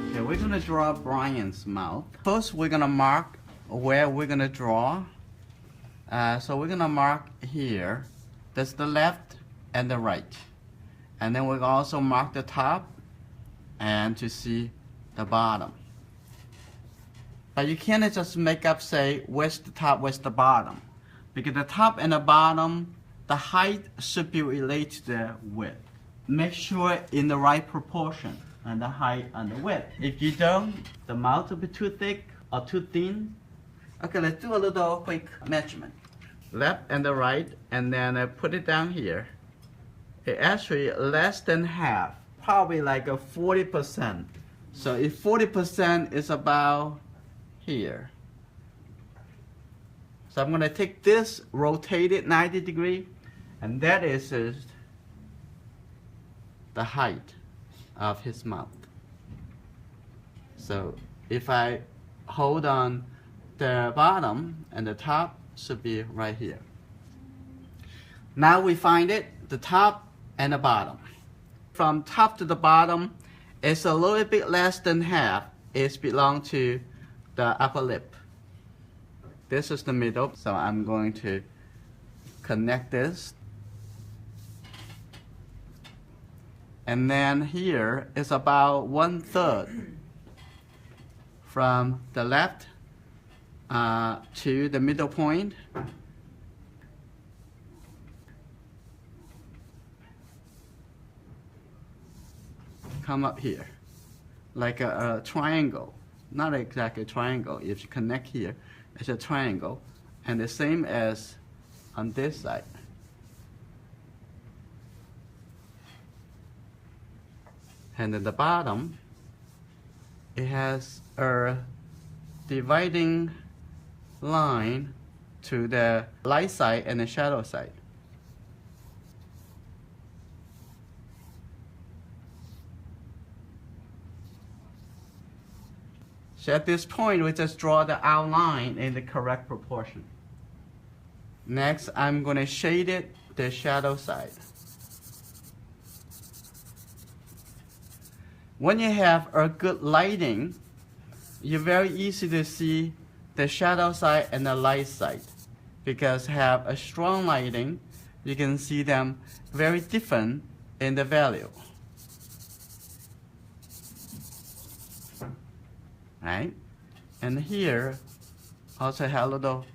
Okay, we're gonna draw Brian's mouth. First, we're gonna mark where we're gonna draw. So we're gonna mark here. That's the left and the right. And then we'll also mark the top and to see the bottom. But you can't just make up, say, where's the top, where's the bottom. Because the top and the bottom, the height should be related to the width. Make sure in the right proportion and the height and the width. If you don't, the mouth will be too thick or too thin. Okay, let's do a little quick measurement. Left and the right, and then put it down here. It actually less than half, probably like a 40%. So if 40% is about here. So I'm gonna take this, rotate it 90 degrees, and that is the height of his mouth. So if I hold on the bottom, and the top should be right here. Now we find it, the top and the bottom. From top to the bottom, it's a little bit less than half. It belongs to the upper lip. This is the middle, so I'm going to connect this. And then here is about 1/3 from the left to the middle point. Come up here, like a triangle. Not exactly a triangle. If you connect here, it's a triangle. And the same as on this side. And at the bottom, it has a dividing line to the light side and the shadow side. So at this point, we just draw the outline in the correct proportion. Next, I'm going to shade it the shadow side. When you have a good lighting, you're very easy to see the shadow side and the light side. Because have a strong lighting, you can see them very different in the value. Right? And here also have a little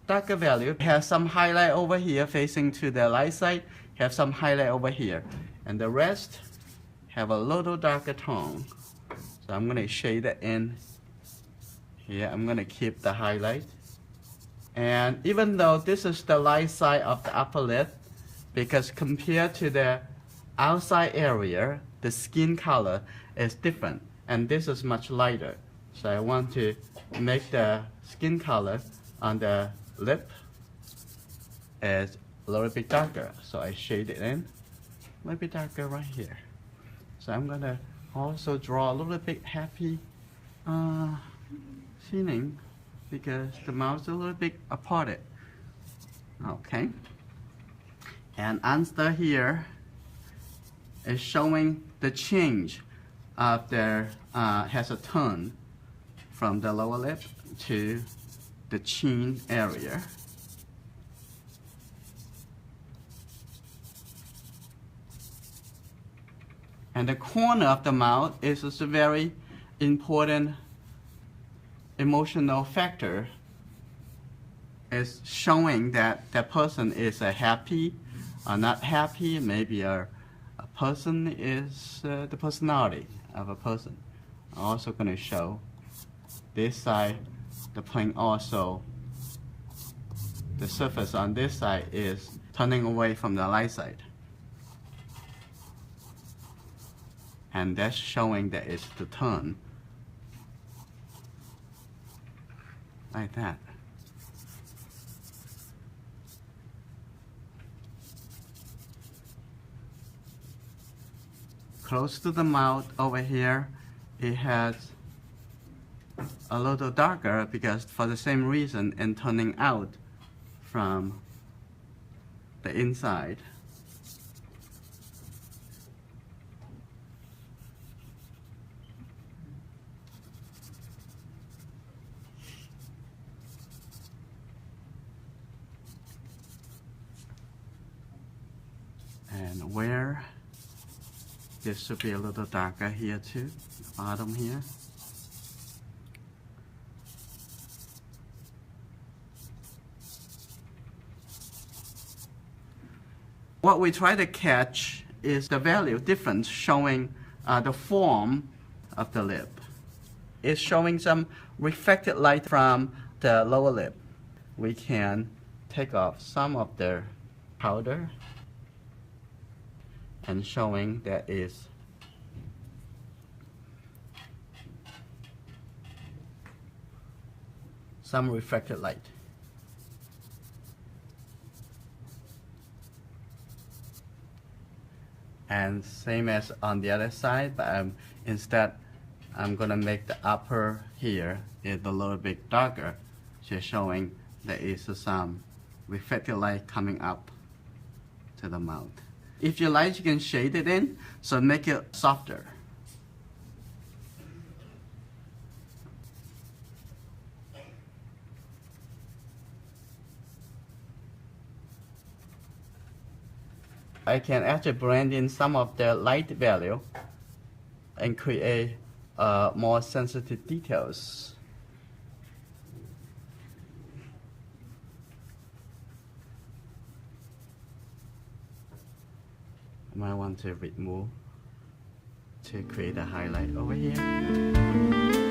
darker value. Have some highlight over here facing to the light side, have some highlight over here. And the rest have a little darker tone. So I'm gonna shade it in here. I'm gonna keep the highlight. And even though this is the light side of the upper lip, because compared to the outside area, the skin color is different. And this is much lighter. So I want to make the skin color on the lip is a little bit darker. So I shade it in a little bit darker right here. So I'm gonna also draw a little bit happy feeling because the mouth is a little bit parted. Okay. And under here is showing the change of their has a turn from the lower lip to the chin area. And the corner of the mouth is a very important emotional factor. It's showing that the person is happy or not happy. Maybe a person is the personality of a person. I'm also going to show this side, the plane also, the surface on this side is turning away from the light side. And that's showing that it's the turn. Like that. Close to the mouth over here, it has a little darker because for the same reason and turning out from the inside. And where this should be a little darker here too, bottom here. What we try to catch is the value difference showing the form of the lip. It's showing some reflected light from the lower lip. We can take off some of the powder and showing that is some reflected light. And same as on the other side, but instead I'm gonna make the upper here is a little bit darker, just showing there is some reflected light coming up to the mouth. If you like, you can shade it in, so make it softer. I can actually blend in some of the light value and create more sensitive details. I might want to remove to create a highlight over here.